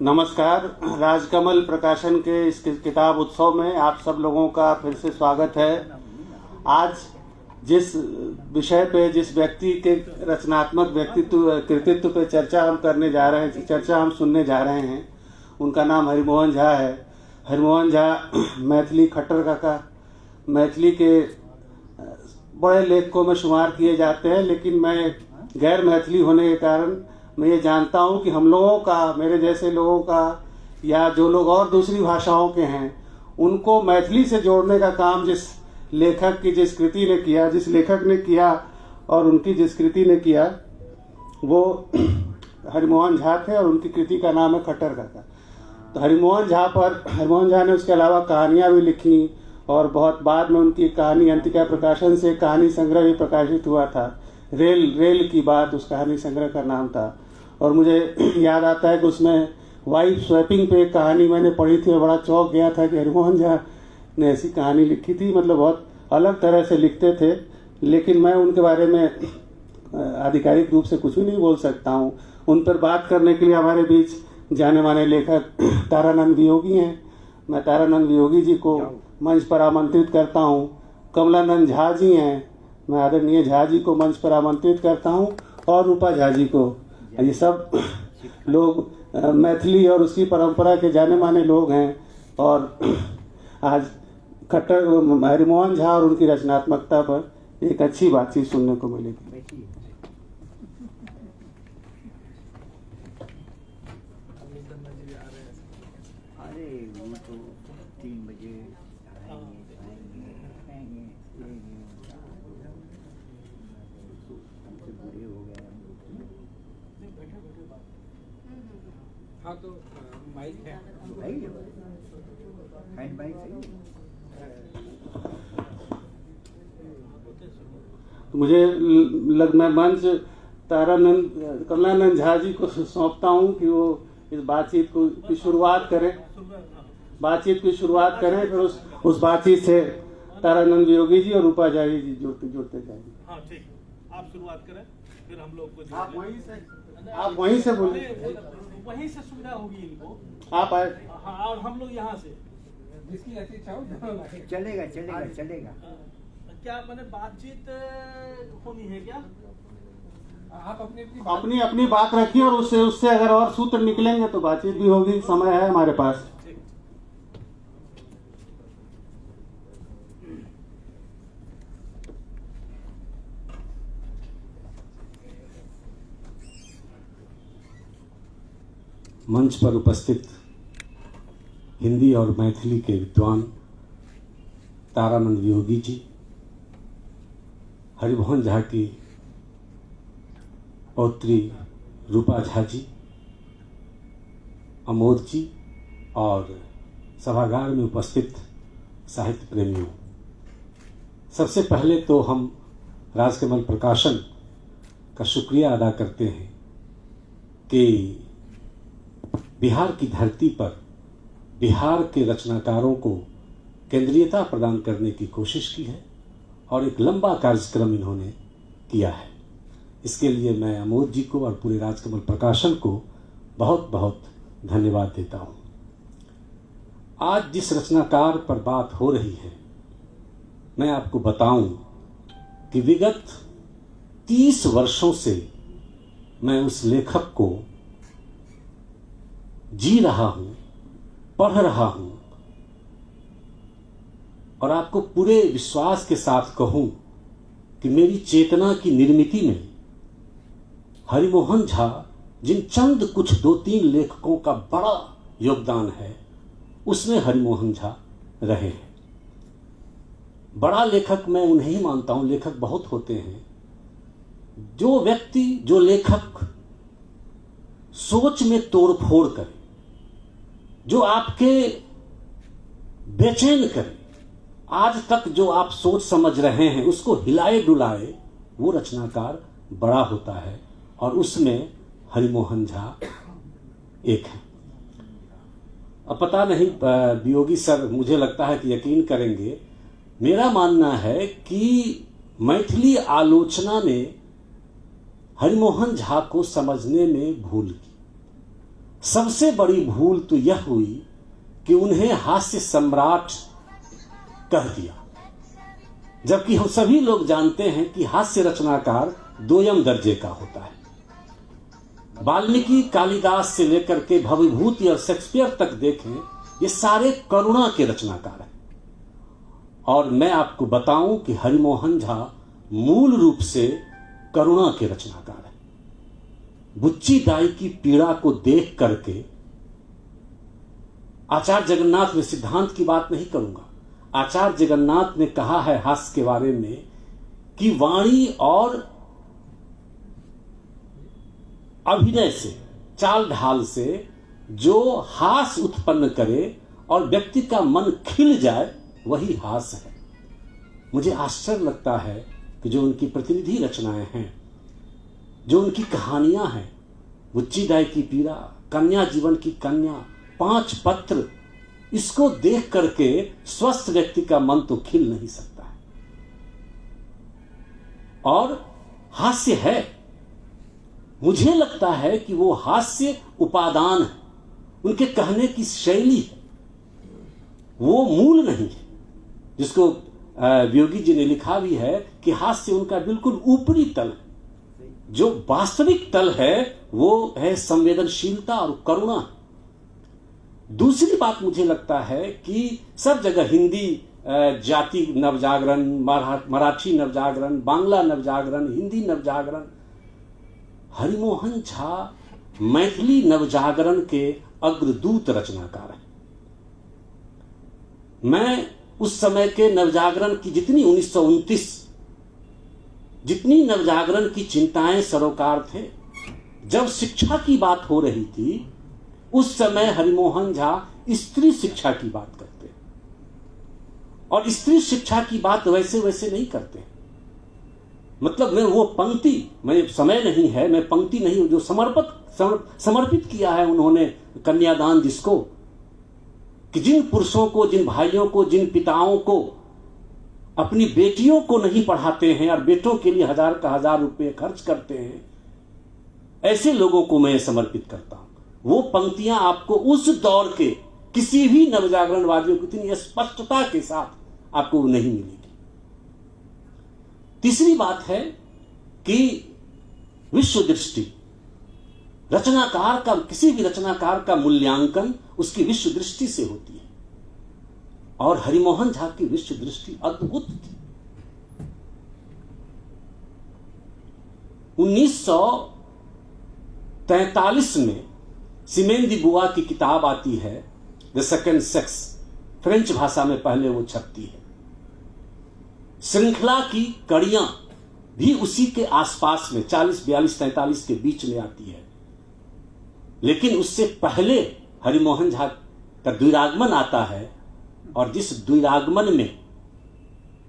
नमस्कार। राजकमल प्रकाशन के इस किताब उत्सव में आप सब लोगों का फिर से स्वागत है। आज जिस विषय पे, जिस व्यक्ति के रचनात्मक कृतित्व पे चर्चा हम सुनने जा रहे हैं, उनका नाम हरिमोहन झा है। हरिमोहन झा मैथिली खट्टर काका, मैथिली के बड़े लेखकों में शुमार किए जाते हैं, लेकिन मैं गैर मैथिली होने के कारण मैं ये जानता हूँ कि हम लोगों का, मेरे जैसे लोगों का, या जो लोग और दूसरी भाषाओं के हैं, उनको मैथिली से जोड़ने का काम जिस लेखक की जिस लेखक ने किया और उनकी जिस कृति ने किया, वो हरिमोहन झा थे और उनकी कृति का नाम है खट्टर काका। तो हरिमोहन झा ने उसके अलावा कहानियाँ भी लिखी और बहुत बाद में उनकी कहानी अंतिका प्रकाशन से कहानी संग्रह भी प्रकाशित हुआ था। रेल की बात उस कहानी संग्रह का नाम था। और मुझे याद आता है कि उसमें वाइफ स्वैपिंग पे एक कहानी मैंने पढ़ी थी और बड़ा चौंक गया था कि हरिमोहन झा ने ऐसी कहानी लिखी थी। मतलब बहुत अलग तरह से लिखते थे, लेकिन मैं उनके बारे में आधिकारिक रूप से कुछ भी नहीं बोल सकता हूँ। उन पर बात करने के लिए हमारे बीच जाने माने लेखक तारानंद वियोगी हैं। मैं तारानंद वियोगी जी को मंच पर आमंत्रित करता हूँ। कमलानंद झा जी हैं, मैं आदरणीय झा जी को मंच पर आमंत्रित करता हूँ, और रूपा झा जी को। ये सब लोग मैथिली और उसकी परंपरा के जाने माने लोग हैं। और आज हरिमोहन झा और उनकी रचनात्मकता पर एक अच्छी बातचीत सुनने को मिलेगी। हाँ, तो माइक है, हैंड माइक है। मुझे मैं मंच कमलानंद झा जी को सौंपता हूँ कि वो इस बातचीत की शुरुआत करें। फिर उस बातचीत से तारानंद वियोगी जी और रूपा झा जी जुड़ते जाएंगे। हाँ, ठीक, आप शुरुआत करें, फिर हम लोग को आप वहीं से बोलिए। वहीं से सुविधा होगी इनको। आप आए। हाँ, और हम लोग यहाँ से जिसकी ऐसी इच्छा हो चलेगा। क्या मैंने बातचीत होनी है क्या? आप अपनी बात रखिए और उससे अगर और सूत्र निकलेंगे तो बातचीत भी होगी। समय है हमारे पास। मंच पर उपस्थित हिंदी और मैथिली के विद्वान तारानंद वियोगी जी, हरिमोहन झा की पौत्री रूपा झा जी, अमोद जी और सभागार में उपस्थित साहित्य प्रेमियों, सबसे पहले तो हम राजकमल प्रकाशन का शुक्रिया अदा करते हैं कि बिहार की धरती पर बिहार के रचनाकारों को केंद्रीयता प्रदान करने की कोशिश की है और एक लंबा कार्यक्रम इन्होंने किया है। इसके लिए मैं अमोद जी को और पूरे राजकमल प्रकाशन को बहुत बहुत धन्यवाद देता हूँ। आज जिस रचनाकार पर बात हो रही है, मैं आपको बताऊं कि विगत 30 वर्षों से मैं उस लेखक को जी रहा हूं, पढ़ रहा हूं, और आपको पूरे विश्वास के साथ कहूं कि मेरी चेतना की निर्मिति में हरिमोहन झा जिन चंद कुछ 2-3 लेखकों का बड़ा योगदान है, उसमें हरिमोहन झा रहे हैं। बड़ा लेखक मैं उन्हें ही मानता हूं। लेखक बहुत होते हैं। जो व्यक्ति, जो लेखक सोच में तोड़फोड़ करे, जो आपके बेचैन करे, आज तक जो आप सोच समझ रहे हैं उसको हिलाए डुलाए, वो रचनाकार बड़ा होता है, और उसमें हरिमोहन झा एक है। अब पता नहीं वियोगी सर, मुझे लगता है कि यकीन करेंगे, मेरा मानना है कि मैथिली आलोचना में हरिमोहन झा को समझने में भूल की। सबसे बड़ी भूल तो यह हुई कि उन्हें हास्य सम्राट कह दिया, जबकि हम सभी लोग जानते हैं कि हास्य रचनाकार दोयम दर्जे का होता है। वाल्मीकि, कालिदास से लेकर के भवभूति और शेक्सपियर तक देखें, ये सारे करुणा के रचनाकार हैं। और मैं आपको बताऊं कि हरिमोहन झा मूल रूप से करुणा के रचनाकार हैं। बुच्ची दाई की पीड़ा को देख करके आचार्य जगन्नाथ में सिद्धांत की बात नहीं करूंगा, आचार्य जगन्नाथ ने कहा है हास्य के बारे में कि वाणी और अभिनय से, चाल ढाल से जो हास्य उत्पन्न करे और व्यक्ति का मन खिल जाए, वही हास्य है। मुझे आश्चर्य लगता है कि जो उनकी प्रतिनिधि रचनाएं हैं, जो उनकी कहानियां हैं, बुच्ची दाई की पीड़ा, कन्या जीवन की कन्या, 5 पत्र, इसको देख करके स्वस्थ व्यक्ति का मन तो खिल नहीं सकता है। और हास्य है, मुझे लगता है कि वो हास्य उपादान है, उनके कहने की शैली है, वो मूल नहीं है। जिसको वियोगी जी ने लिखा भी है कि हास्य उनका बिल्कुल ऊपरी तल है, जो वास्तविक तल है वो है संवेदनशीलता और करुणा। दूसरी बात मुझे लगता है कि सब जगह हिंदी जाति नवजागरण, मराठी नवजागरण, बांग्ला नवजागरण, हिंदी नवजागरण, हरिमोहन झा मैथिली नवजागरण के अग्रदूत रचनाकार हैं। मैं उस समय के नवजागरण की जितनी 1929 जितनी नवजागरण की चिंताएं सरोकार थे, जब शिक्षा की बात हो रही थी, उस समय हरिमोहन झा स्त्री शिक्षा की बात करते, और स्त्री शिक्षा की बात वैसे वैसे नहीं करते। मतलब मैं वो पंक्ति, मैं समय नहीं है, मैं पंक्ति नहीं, जो समर्पित किया है उन्होंने कन्यादान, जिसको कि जिन पुरुषों को, जिन भाइयों को, जिन पिताओं को अपनी बेटियों को नहीं पढ़ाते हैं और बेटों के लिए 1000 का 1000 रुपए खर्च करते हैं, ऐसे लोगों को मैं समर्पित करता हूं। वो पंक्तियां आपको उस दौर के किसी भी नवजागरणवादियों को इतनी स्पष्टता के साथ आपको नहीं मिलेगी। तीसरी बात है कि विश्व दृष्टि, रचनाकार का, किसी भी रचनाकार का मूल्यांकन उसकी विश्व दृष्टि से होती है, और हरिमोहन झा की विश्व दृष्टि अद्भुत थी। 1943 में सिमेन दी बुआ की किताब आती है, द सेकेंड सेक्स, फ्रेंच भाषा में पहले वो छपती है। श्रृंखला की कड़ियां भी उसी के आसपास में 40, 42, 43 के बीच में आती है। लेकिन उससे पहले हरिमोहन झा का द्विरागमन आता है, और जिस द्विरागमन में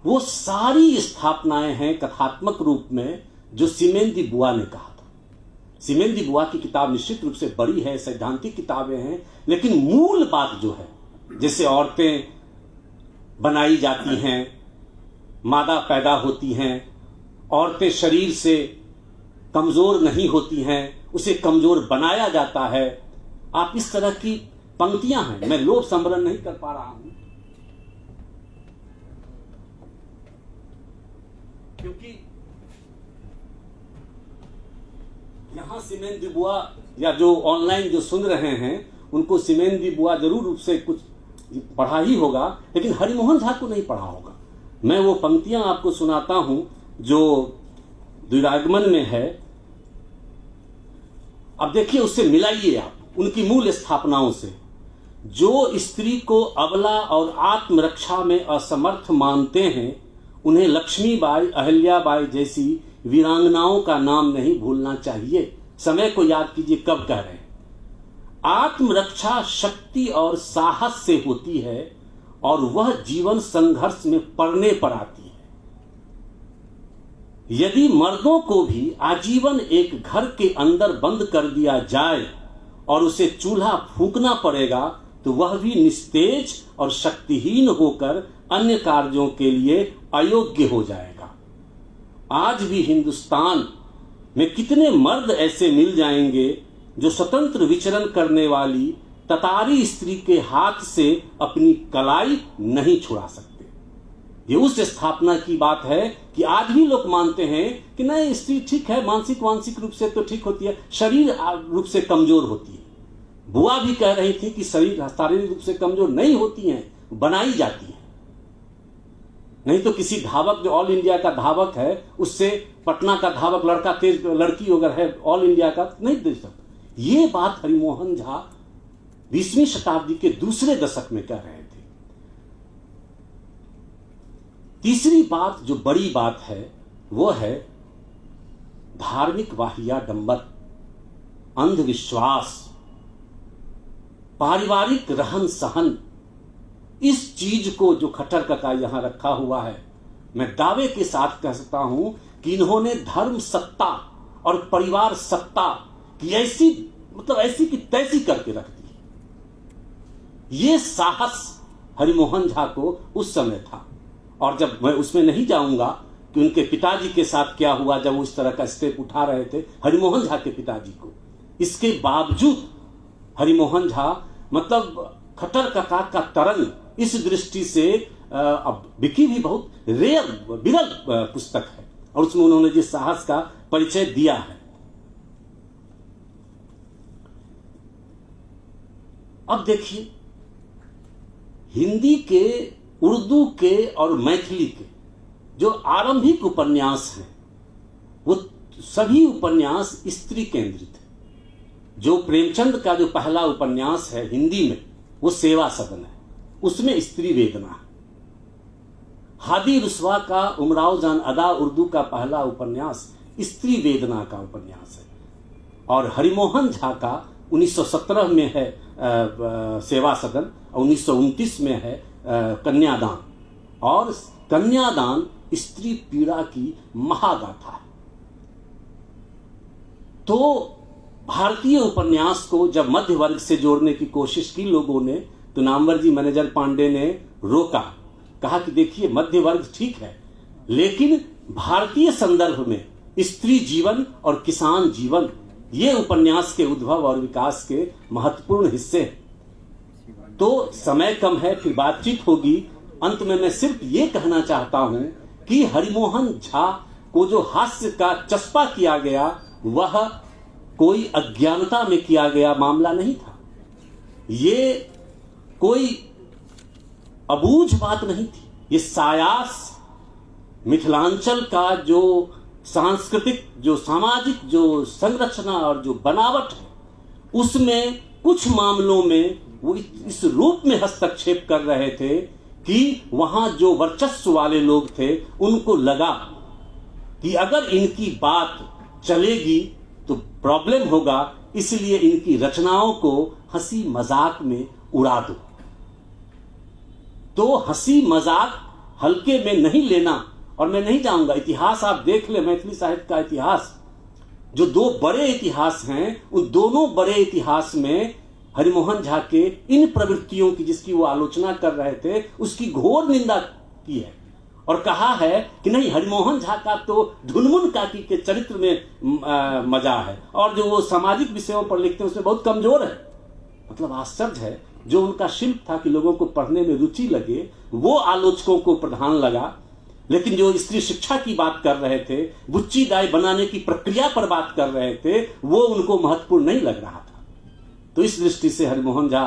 वो सारी स्थापनाएं हैं कथात्मक रूप में जो सिमेन दी बुआ ने कहा था। सिमेन दी बुआ की किताब निश्चित रूप से बड़ी है, सैद्धांतिक किताबें हैं, लेकिन मूल बात जो है, जैसे औरतें बनाई जाती हैं, मादा पैदा होती हैं, औरतें शरीर से कमजोर नहीं होती हैं, उसे कमजोर बनाया जाता है। आप इस तरह की पंक्तियां हैं, मैं लोभ संवरण नहीं कर पा रहा हूं क्योंकि यहां सिमेन दी बुआ, या जो ऑनलाइन जो सुन रहे हैं उनको सिमेन दी बुआ जरूर रूप से कुछ पढ़ा ही होगा, लेकिन हरिमोहन झा को नहीं पढ़ा होगा। मैं वो पंक्तियां आपको सुनाता हूं जो द्विरागमन में है। अब देखिए, उससे मिलाइए आप उनकी मूल स्थापनाओं से। जो स्त्री को अबला और आत्मरक्षा में असमर्थ मानते हैं, उन्हें लक्ष्मीबाई, अहिल्याबाई जैसी वीरांगनाओं का नाम नहीं भूलना चाहिए। समय को याद कीजिए, कब कह रहे हैं। आत्मरक्षा शक्ति और साहस से होती है, और वह जीवन संघर्ष में पड़ने पर आती है। यदि मर्दों को भी आजीवन एक घर के अंदर बंद कर दिया जाए और उसे चूल्हा फूंकना पड़ेगा, तो वह भी निस्तेज और शक्तिहीन होकर अन्य कार्यों के लिए अयोग्य हो जाएगा। आज भी हिंदुस्तान में कितने मर्द ऐसे मिल जाएंगे जो स्वतंत्र विचरण करने वाली ततारी स्त्री के हाथ से अपनी कलाई नहीं छुड़ा सकते। ये उस स्थापना की बात है कि आज भी लोग मानते हैं कि नहीं, स्त्री ठीक है, मानसिक रूप से तो ठीक होती है, शरीर रूप से कमजोर होती है। बुआ भी कह रही थी कि शरीर शारीरिक रूप से कमजोर नहीं होती हैं, बनाई जाती है। नहीं तो किसी धावक जो ऑल इंडिया का धावक है, उससे पटना का धावक लड़का तेज, लड़की अगर है ऑल इंडिया का, नहीं दे सकता। ये बात हरिमोहन झा 20वीं शताब्दी के दूसरे दशक में कह रहे थे। तीसरी बात जो बड़ी बात है वो है धार्मिक वाहियाडंबर, अंधविश्वास, पारिवारिक रहन सहन। इस चीज को जो खट्टर काका यहां रखा हुआ है, मैं दावे के साथ कह सकता हूं कि इन्होंने धर्म सत्ता और परिवार सत्ता की ऐसी की तैसी करके रख दी। ये साहस हरिमोहन झा को उस समय था। और जब मैं उसमें नहीं जाऊंगा कि उनके पिताजी के साथ क्या हुआ जब वो इस तरह का स्टेप उठा रहे थे, हरिमोहन झा के पिताजी को, इसके बावजूद हरिमोहन झा खट्टर काका का तरंग इस दृष्टि से अब बिकी भी बहुत विरल पुस्तक है और उसमें उन्होंने जिस साहस का परिचय दिया है। अब देखिए, हिंदी के, उर्दू के और मैथिली के जो आरंभिक उपन्यास हैं वो सभी उपन्यास स्त्री केंद्रित है। जो प्रेमचंद का जो पहला उपन्यास है हिंदी में वो सेवा सदन है, उसमें स्त्री वेदना है। हादी रुस्वा का उमराव जान अदा उर्दू का पहला उपन्यास स्त्री वेदना का उपन्यास है। और हरिमोहन झा का 1917 में है सेवा सदन, 1929 में है कन्यादान। और कन्यादान स्त्री पीड़ा की महागाथा है। तो भारतीय उपन्यास को जब मध्य वर्ग से जोड़ने की कोशिश की लोगों ने, तो नामवर जी मैनेजर पांडे ने रोका, कहा कि देखिए मध्य वर्ग ठीक है, लेकिन भारतीय संदर्भ में स्त्री जीवन और किसान जीवन ये उपन्यास के उद्भव और विकास के महत्वपूर्ण हिस्से हैं। तो समय कम है, फिर बातचीत होगी। अंत में मैं सिर्फ ये कहना चाहता हूं कि हरिमोहन झा को जो हास्य का चस्पा किया गया वह कोई अज्ञानता में किया गया मामला नहीं था। ये कोई अबूझ बात नहीं थी। ये सायास मिथिलांचल का जो सांस्कृतिक, जो सामाजिक, जो संरचना और जो बनावट है, उसमें कुछ मामलों में वो इस रूप में हस्तक्षेप कर रहे थे कि वहां जो वर्चस्व वाले लोग थे उनको लगा कि अगर इनकी बात चलेगी तो प्रॉब्लम होगा, इसलिए इनकी रचनाओं को हंसी मजाक में उड़ा दो। तो हंसी मजाक हल्के में नहीं लेना। और मैं नहीं जाऊंगा, इतिहास आप देख ले, मैथिली साहित्य का इतिहास, जो दो बड़े इतिहास हैं, उन दोनों बड़े इतिहास में हरिमोहन झा के इन प्रवृत्तियों की, जिसकी वो आलोचना कर रहे थे, उसकी घोर निंदा की है और कहा है कि नहीं, हरिमोहन झा का तो ढुनमुन काकी के चरित्र में मजा है और जो वो सामाजिक विषयों पर लिखते हैं उसमें बहुत कमजोर है। मतलब आश्चर्य है, जो उनका शिल्प था कि लोगों को पढ़ने में रुचि लगे, वो आलोचकों को प्रधान लगा, लेकिन जो स्त्री शिक्षा की बात कर रहे थे, बुच्ची दाई बनाने की प्रक्रिया पर बात कर रहे थे, वो उनको महत्वपूर्ण नहीं लग रहा था। तो इस दृष्टि से हरिमोहन झा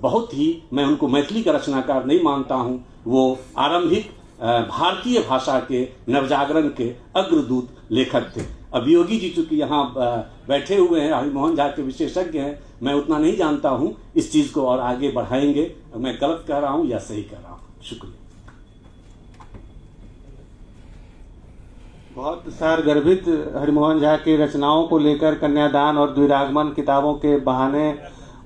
बहुत ही, मैं उनको मैथिली का रचनाकार नहीं मानता हूं, वो आरंभिक भारतीय भाषा के नवजागरण के अग्रदूत लेखक थे। अब योगी जी चूंकि यहाँ बैठे हुए हैं, हरिमोहन झा के विशेषज्ञ हैं, मैं उतना नहीं जानता हूं, इस चीज को और आगे बढ़ाएंगे। मैं गलत कह रहा हूं या सही कह रहा हूं? शुक्रिया। बहुत सारगर्भित हरिमोहन झा की रचनाओं को लेकर कन्यादान और द्विरागमन किताबों के बहाने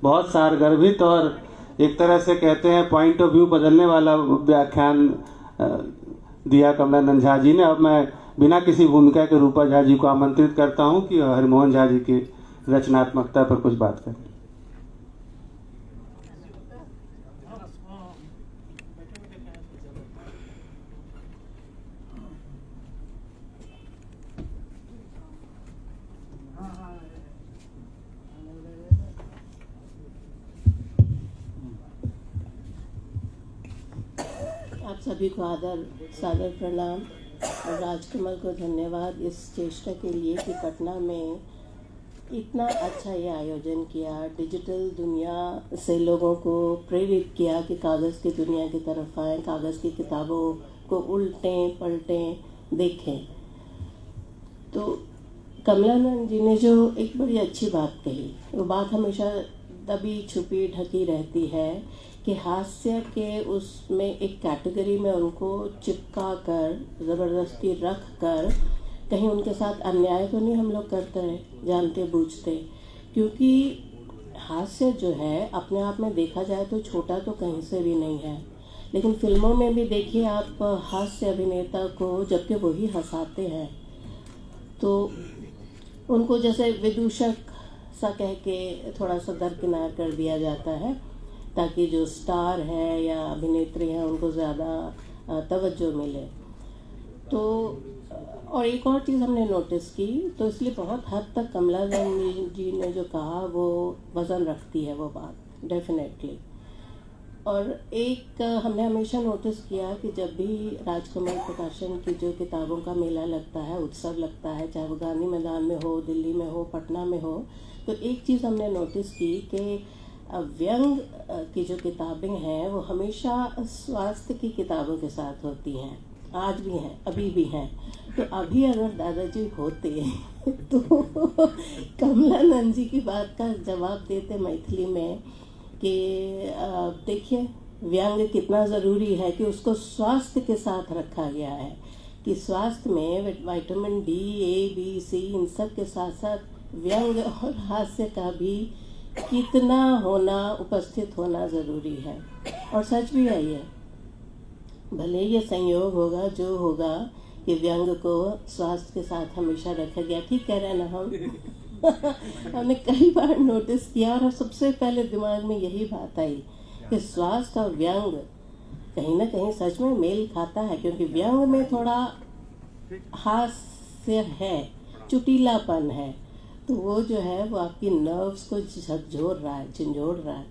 बहुत सारगर्भित और एक तरह से कहते हैं पॉइंट ऑफ व्यू बदलने वाला व्याख्यान दिया कमलानंद झा जी ने। अब मैं बिना किसी भूमिका के रूपा झा जी को आमंत्रित करता हूं कि हरिमोहन झा जी की रचनात्मकता पर कुछ बात करें। आप सभी को आदर सादर प्रणाम और राजकमल को धन्यवाद इस चेष्टा के लिए कि पटना में इतना अच्छा ये आयोजन किया, डिजिटल दुनिया से लोगों को प्रेरित किया कि कागज़ की दुनिया की तरफ आएँ, कागज़ की किताबों को उल्टें पलटें देखें। तो कमलानंद जी ने जो एक बड़ी अच्छी बात कही, वो बात हमेशा दबी छुपी ढकी रहती है कि हास्य के उसमें एक कैटेगरी में उनको चिपका कर ज़बरदस्ती रख कर कहीं उनके साथ अन्याय तो नहीं हम लोग करते रहे जानते बूझते, क्योंकि हास्य जो है अपने आप में देखा जाए तो छोटा तो कहीं से भी नहीं है। लेकिन फिल्मों में भी देखिए आप हास्य अभिनेता को, जबकि वही हंसाते हैं, तो उनको जैसे विदूषक सा कह के थोड़ा सा दरकिनार कर दिया जाता है ताकि जो स्टार है या अभिनेत्री हैं उनको ज़्यादा तवज्जो मिले। तो और एक और चीज़ हमने नोटिस की, तो इसलिए बहुत हद तक कमलानंद जी ने जो कहा वो वज़न रखती है वो बात डेफिनेटली। और एक हमने हमेशा नोटिस किया कि जब भी राजकमल प्रकाशन की जो किताबों का मेला लगता है, उत्सव लगता है, चाहे वो गांधी मैदान में हो, दिल्ली में हो, पटना में हो, तो एक चीज़ हमने नोटिस की कि व्यंग की जो किताबें हैं वो हमेशा स्वास्थ्य की किताबों के साथ होती हैं, आज भी हैं, अभी भी हैं। तो अभी अगर दादाजी होते तो कमलानंद जी की बात का जवाब देते मैथिली में कि देखिए व्यंग कितना ज़रूरी है कि उसको स्वास्थ्य के साथ रखा गया है, कि स्वास्थ्य में विटामिन डी, ए, बी, सी इन सब के साथ साथ व्यंग और हास्य का भी कितना होना, उपस्थित होना ज़रूरी है। और सच भी है ये, भले ये संयोग होगा जो होगा कि व्यंग को स्वास्थ्य के साथ हमेशा रखा गया, ठीक कह रहे हैं ना हम हमने कई बार नोटिस किया और सबसे पहले दिमाग में यही बात आई कि स्वास्थ्य और व्यंग कहीं ना कहीं सच में मेल खाता है, क्योंकि व्यंग में थोड़ा हास्य है, चुटीलापन है, तो वो जो है वो आपकी नर्व्स को झकझोर रहा है, झंझोड़ रहा है,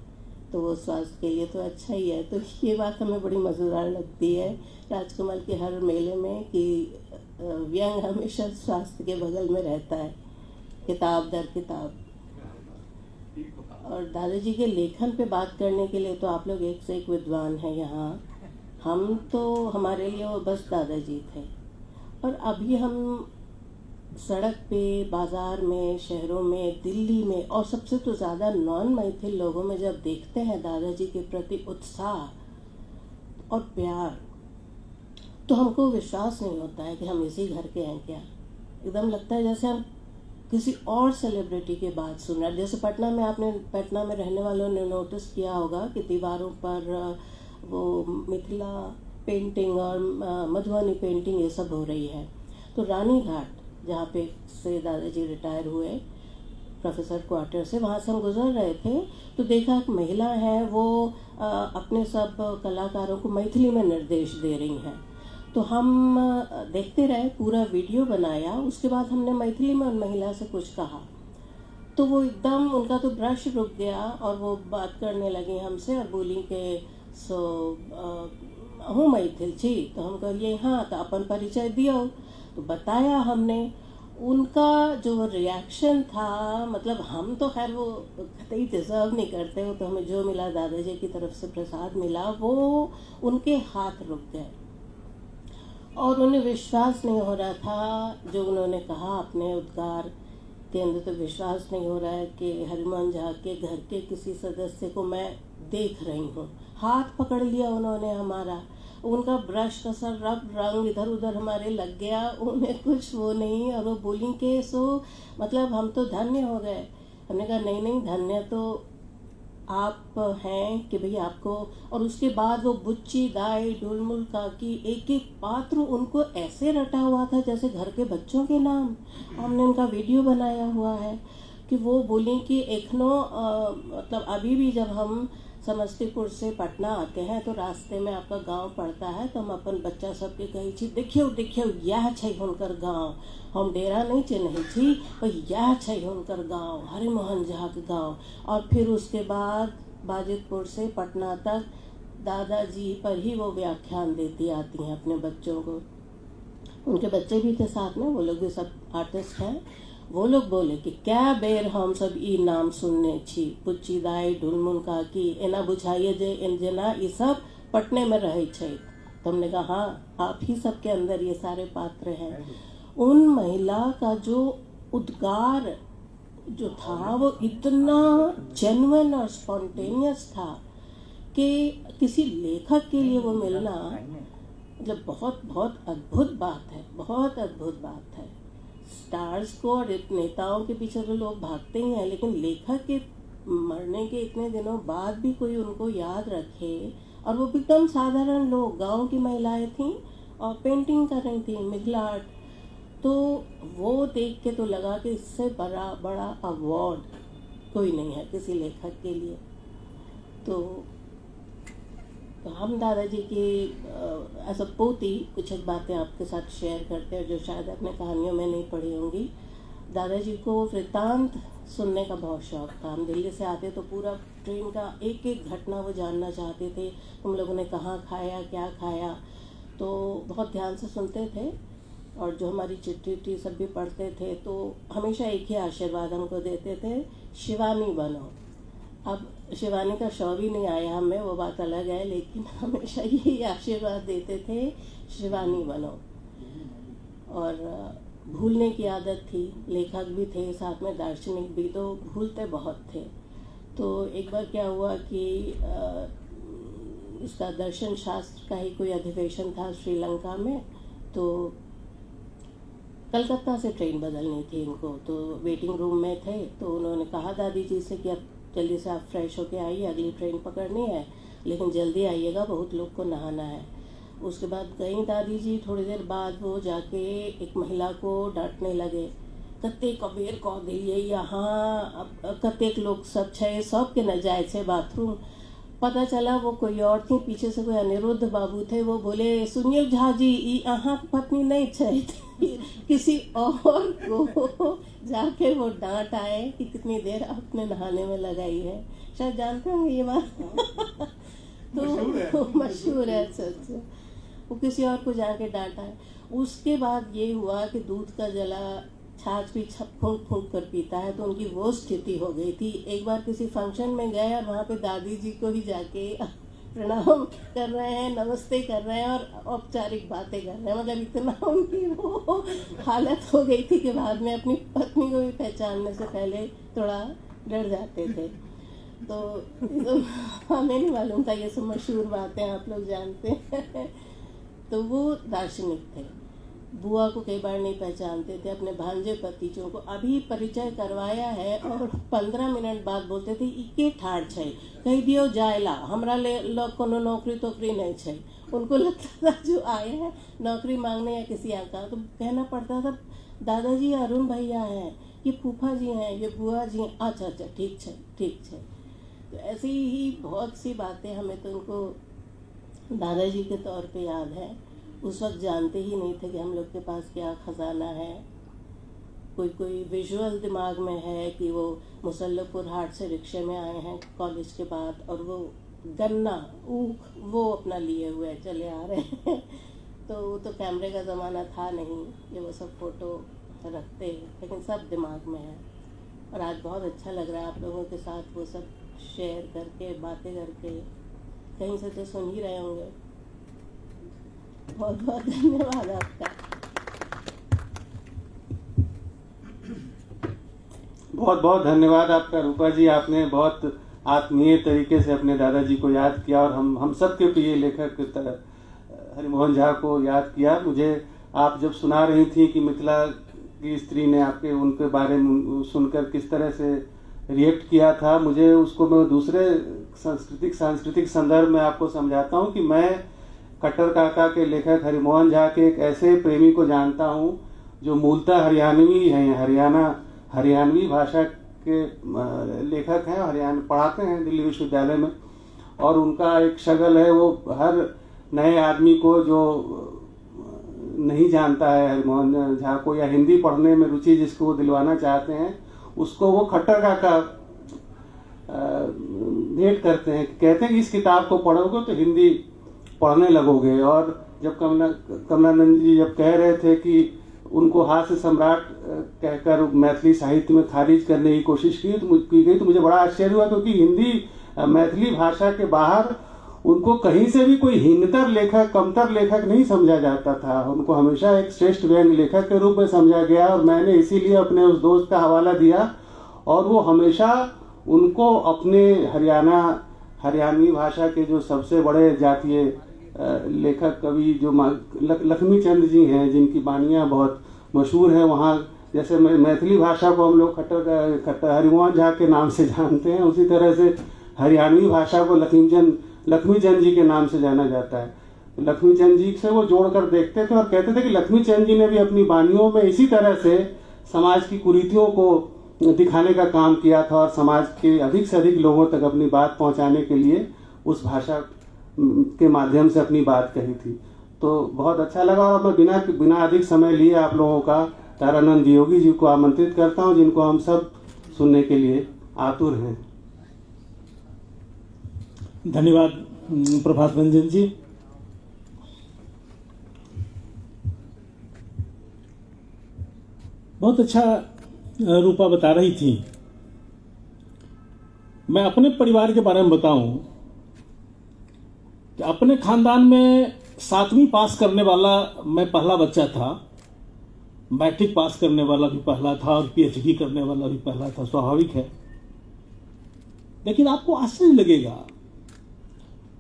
तो वो स्वास्थ्य के लिए तो अच्छा ही है। तो ये बात हमें बड़ी मज़ेदार लगती है राजकमल के हर मेले में कि व्यंग हमेशा स्वास्थ्य के बगल में रहता है, किताब दर किताब। और दादाजी के लेखन पे बात करने के लिए तो आप लोग एक से एक विद्वान हैं यहाँ, हम तो हमारे लिए वो बस दादाजी थे। और अभी हम सड़क पे, बाज़ार में, शहरों में, दिल्ली में और सबसे तो ज़्यादा नॉन मैथिल लोगों में जब देखते हैं दादाजी के प्रति उत्साह और प्यार, तो हमको विश्वास नहीं होता है कि हम इसी घर के हैं क्या। एकदम लगता है जैसे हम किसी और सेलिब्रिटी की बात सुन रहे हैं। जैसे पटना में रहने वालों ने नोटिस किया होगा कि दीवारों पर वो मिथिला पेंटिंग और मधुबनी पेंटिंग ये सब हो रही है। तो रानी घाट जहाँ पे से दादाजी रिटायर हुए प्रोफेसर क्वार्टर से, वहाँ से हम गुजर रहे थे तो देखा एक महिला है वो अपने सब कलाकारों को मैथिली में निर्देश दे रही हैं। तो हम देखते रहे, पूरा वीडियो बनाया, उसके बाद हमने मैथिली में उन महिला से कुछ कहा तो वो एकदम उनका तो ब्रश रुक गया और वो बात करने लगी हमसे और बोली कि हूँ मैथिल छी। तो हम कहिए हाँ, तो अपन परिचय दियो, तो बताया हमने। उनका जो रिएक्शन था, मतलब हम तो खैर वो कतई डिजर्व नहीं करते, वो तो हमें जो मिला दादाजी की तरफ से प्रसाद मिला, वो उनके हाथ रुक गए और उन्हें विश्वास नहीं हो रहा था जो उन्होंने कहा अपने उद्गार के अंदर। तो विश्वास नहीं हो रहा है कि हरिमोहन झा के घर के किसी सदस्य को मैं देख रही हूँ। हाथ पकड़ लिया उन्होंने हमारा, उनका ब्रश का सर रंग इधर उधर हमारे लग गया, उन्हें कुछ वो नहीं, और वो बोली कि सो मतलब हम तो धन्य हो गए। हमने कहा नहीं, धन्य तो आप हैं कि भाई आपको। और उसके बाद वो बुच्ची दाई ढुलमुल काकी एक एक पात्र उनको ऐसे रटा हुआ था जैसे घर के बच्चों के नाम। हमने उनका वीडियो बनाया हुआ है कि वो बोली कि एखनो मतलब अभी भी जब हम समस्तीपुर से पटना आते हैं तो रास्ते में आपका गांव पड़ता है, तो हम अपन बच्चा सबके कही छी देखियो यह छै हुनकर गांव, हम डेरा नहीं चिन्है छी, पर यह छै हुनकर गांव, हरिमोहन झा के गांव। और फिर उसके बाद बाजितपुर से पटना तक दादाजी पर ही वो व्याख्यान देती आती हैं अपने बच्चों को। उनके बच्चे भी थे साथ में, वो लोग भी सब आर्टिस्ट हैं। वो लोग बोले कि क्या बेर हम सब ई नाम सुनने छी, पुच्ची दाई ढुलमुल काकी एना बुझाइए जे इन जना ये सब पटने में रहे छे। तो हमने कहा हाँ, आप ही सबके अंदर ये सारे पात्र हैं। उन महिला का जो उद्गार जो था वो इतना जेन्युइन और स्पॉन्टेनियस था कि किसी लेखक के लिए वो मिलना मतलब बहुत बहुत अद्भुत बात है, बहुत अद्भुत बात है। स्टार्स को और नेताओं के पीछे तो लोग भागते ही हैं, लेकिन लेखक के मरने के इतने दिनों बाद भी कोई उनको याद रखे। और वो एकदम साधारण लोग, गांव की महिलाएं थीं और पेंटिंग कर रही थी, मिथिला आर्ट। तो वो देख के तो लगा कि इससे बड़ा अवार्ड कोई नहीं है किसी लेखक के लिए। तो हम दादाजी की एज अ पोती कुछ एक बातें आपके साथ शेयर करते हैं जो शायद अपने कहानियों में नहीं पढ़ी होंगी। दादाजी को वृत्तांत सुनने का बहुत शौक था। हम दिल्ली से आते तो पूरा ट्रेन का एक एक घटना वो जानना चाहते थे। तुम लोगों ने कहाँ खाया, क्या खाया, तो बहुत ध्यान से सुनते थे। और जो हमारी चिट्ठी सब भी पढ़ते थे तो हमेशा एक ही आशीर्वाद हमको देते थे, शिवानी बनो। अब शिवानी का शौ भी नहीं आया हमें, वो बात अलग है, लेकिन हमेशा यही आशीर्वाद देते थे, शिवानी बनो। और भूलने की आदत थी, लेखक भी थे साथ में, दार्शनिक भी, तो भूलते बहुत थे। तो एक बार क्या हुआ कि इसका दर्शन शास्त्र का ही कोई अधिवेशन था श्रीलंका में। तो कलकत्ता से ट्रेन बदलनी थी इनको, तो वेटिंग रूम में थे। तो उन्होंने कहा दादी जी से कि अब जल्दी से आप फ्रेश होके आइए, अगली ट्रेन पकड़नी है, लेकिन जल्दी आइएगा, बहुत लोग को नहाना है। उसके बाद गई दादी जी। थोड़ी देर बाद वो जाके एक महिला को डांटने लगे, कते कबेर कह दिए यहाँ, कतेक लोग सब छे, सब के न जाए छे बाथरूम। पता चला वो कोई और थी, पीछे से कोई अनिरुद्ध बाबू थे। वो बोले, सुनिए झा जी, ई अहाँ पत्नी नहीं छे। किसी और को जाके वो डांट आए कि कितनी देर आपने नहाने में लगाई है। शायद जानते होंगे ये बात। तो मशहूर है सच। वो किसी और को जाके डांटा है। उसके बाद ये हुआ कि दूध का जला छाछ भी फूंक फूंक कर पीता है, तो उनकी वो स्थिति हो गई थी। एक बार किसी फंक्शन में गए और वहाँ पे दादी जी को ही जाके प्रणाम कर रहे हैं, नमस्ते कर रहे हैं और औपचारिक बातें कर रहे हैं। मतलब इतना उनकी वो हालत हो गई थी कि बाद में अपनी पत्नी को भी पहचानने से पहले थोड़ा डर जाते थे। तो हमें नहीं मालूम था, ये सब मशहूर बातें आप लोग जानते हैं। तो वो दार्शनिक थे। बुआ को कई बार नहीं पहचानते थे, अपने भांजे भतीजों को अभी परिचय करवाया है और 15 मिनट बाद बोलते थे इके ठाड़ छै, कह दियो जायला, हमरा ले लोग कोनो नौकरी तोकरी नहीं छै। उनको लगता था जो आए हैं नौकरी मांगने या किसी आका, तो कहना पड़ता था दादाजी अरुण भैया हैं, ये फूफा जी हैं, ये बुआ जी हैं, अच्छा अच्छा ठीक छै ठीक छै। तो ऐसी ही बहुत सी बातें हमें तो उनको दादाजी के तौर पे याद है। उस वक्त जानते ही नहीं थे कि हम लोग के पास क्या खजाना है। कोई विजुअल दिमाग में है कि वो मुसल्लपुर हाट से रिक्शे में आए हैं कॉलेज के बाद, और वो गन्ना ऊख वो अपना लिए हुए चले आ रहे हैं। तो कैमरे का ज़माना था नहीं कि वो सब फोटो रखते, लेकिन सब दिमाग में है। और आज बहुत अच्छा लग रहा है आप लोगों के साथ वो सब शेयर करके, बातें करके। कहीं से तो सुन ही रहे होंगे। बहुत बहुत धन्यवाद आपका। बहुत बहुत धन्यवाद आपका रूपा जी। आपने बहुत आत्मीय तरीके से अपने दादाजी को याद किया और हम सब के प्रिय लेखक हरिमोहन झा को याद किया। मुझे आप जब सुना रही थी कि मिथिला की स्त्री ने आपके उनके बारे में सुनकर किस तरह से रिएक्ट किया था, मुझे उसको मैं दूसरे सांस्कृतिक संदर्भ में आपको समझाता हूँ कि मैं कट्टर काका के लेखक हरिमोहन झा के एक ऐसे प्रेमी को जानता हूँ जो मूलतः हरियाणवी हैं, हरियाणवी भाषा के लेखक हैं, हरियाणा पढ़ाते हैं दिल्ली विश्वविद्यालय में। और उनका एक शगल है, वो हर नए आदमी को जो नहीं जानता है हरिमोहन झा को या हिंदी पढ़ने में रुचि जिसको वो दिलवाना चाहते हैं, उसको वो खट्टर काका भेंट करते हैं, कहते हैं कि इस किताब को पढ़ोगे तो हिंदी पढ़ने लगोगे। और जब कमलानंद जी जब कह रहे थे कि उनको हास्य सम्राट कहकर मैथिली साहित्य में खारिज करने की कोशिश की गई, तो मुझे बड़ा आश्चर्य हुआ, क्योंकि हिंदी मैथिली भाषा के बाहर उनको कहीं से भी कोई हीनतर लेखक, कमतर लेखक नहीं समझा जाता था। उनको हमेशा एक श्रेष्ठ व्यंग्य लेखक के रूप में समझा गया, और मैंने इसीलिए अपने उस दोस्त का हवाला दिया, और वो हमेशा उनको अपने हरियाणवी भाषा के जो सबसे बड़े जातीय लेखक कवि जो लक्ष्मी चंद जी हैं, जिनकी बानियाँ बहुत मशहूर हैं वहाँ, जैसे मैथिली भाषा को हम लोग खट्टर हरिमोहन झा के नाम से जानते हैं, उसी तरह से हरियाणवी भाषा को लक्ष्मीचंद जी के नाम से जाना जाता है। लक्ष्मीचंद जी से वो जोड़कर देखते थे और कहते थे कि लक्ष्मीचंद जी ने भी अपनी बानियों में इसी तरह से समाज की कुरीतियों को दिखाने का काम किया था, और समाज के अधिक से अधिक लोगों तक अपनी बात पहुंचाने के लिए उस भाषा के माध्यम से अपनी बात कही थी। तो बहुत अच्छा लगा, और मैं बिना अधिक समय लिए आप लोगों का तारानंद योगी जी को आमंत्रित करता हूं, जिनको हम सब सुनने के लिए आतुर हैं। धन्यवाद प्रभात रंजन जी। बहुत अच्छा रूपा बता रही थी। मैं अपने परिवार के बारे में बताऊं कि अपने खानदान में 7वीं पास करने वाला मैं पहला बच्चा था, मैट्रिक पास करने वाला भी पहला था, और पीएचडी करने वाला भी पहला था। स्वाभाविक है। लेकिन आपको आश्चर्य लगेगा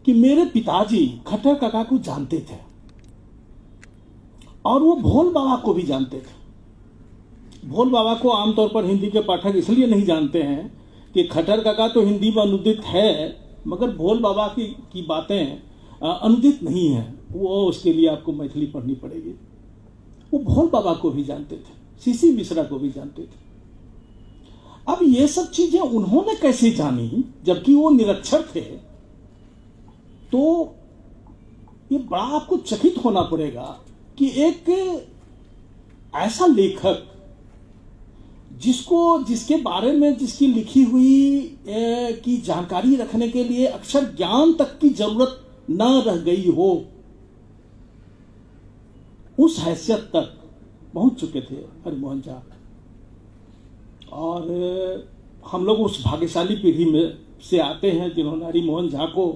कि मेरे पिताजी खट्टर काका को जानते थे, और वो भोल बाबा को भी जानते थे। भोल बाबा को आमतौर पर हिंदी के पाठक इसलिए नहीं जानते हैं कि खट्टर काका तो हिंदी में अनुदित है, मगर भोल बाबा की बातें अनुदित नहीं है। वो उसके लिए आपको मैथिली पढ़नी पड़ेगी। वो भोल बाबा को भी जानते थे, सीसी मिश्रा को भी जानते थे। अब ये सब चीजें उन्होंने कैसे जानी जबकि वो निरक्षर थे? तो ये बड़ा आपको चकित होना पड़ेगा कि एक ऐसा लेखक जिसके बारे में जिसकी लिखी हुई की जानकारी रखने के लिए अक्षर ज्ञान तक की जरूरत न रह गई हो, उस हैसियत तक पहुंच चुके थे हरिमोहन झा। और हम लोग उस भाग्यशाली पीढ़ी में से आते हैं जिन्होंने हरिमोहन झा को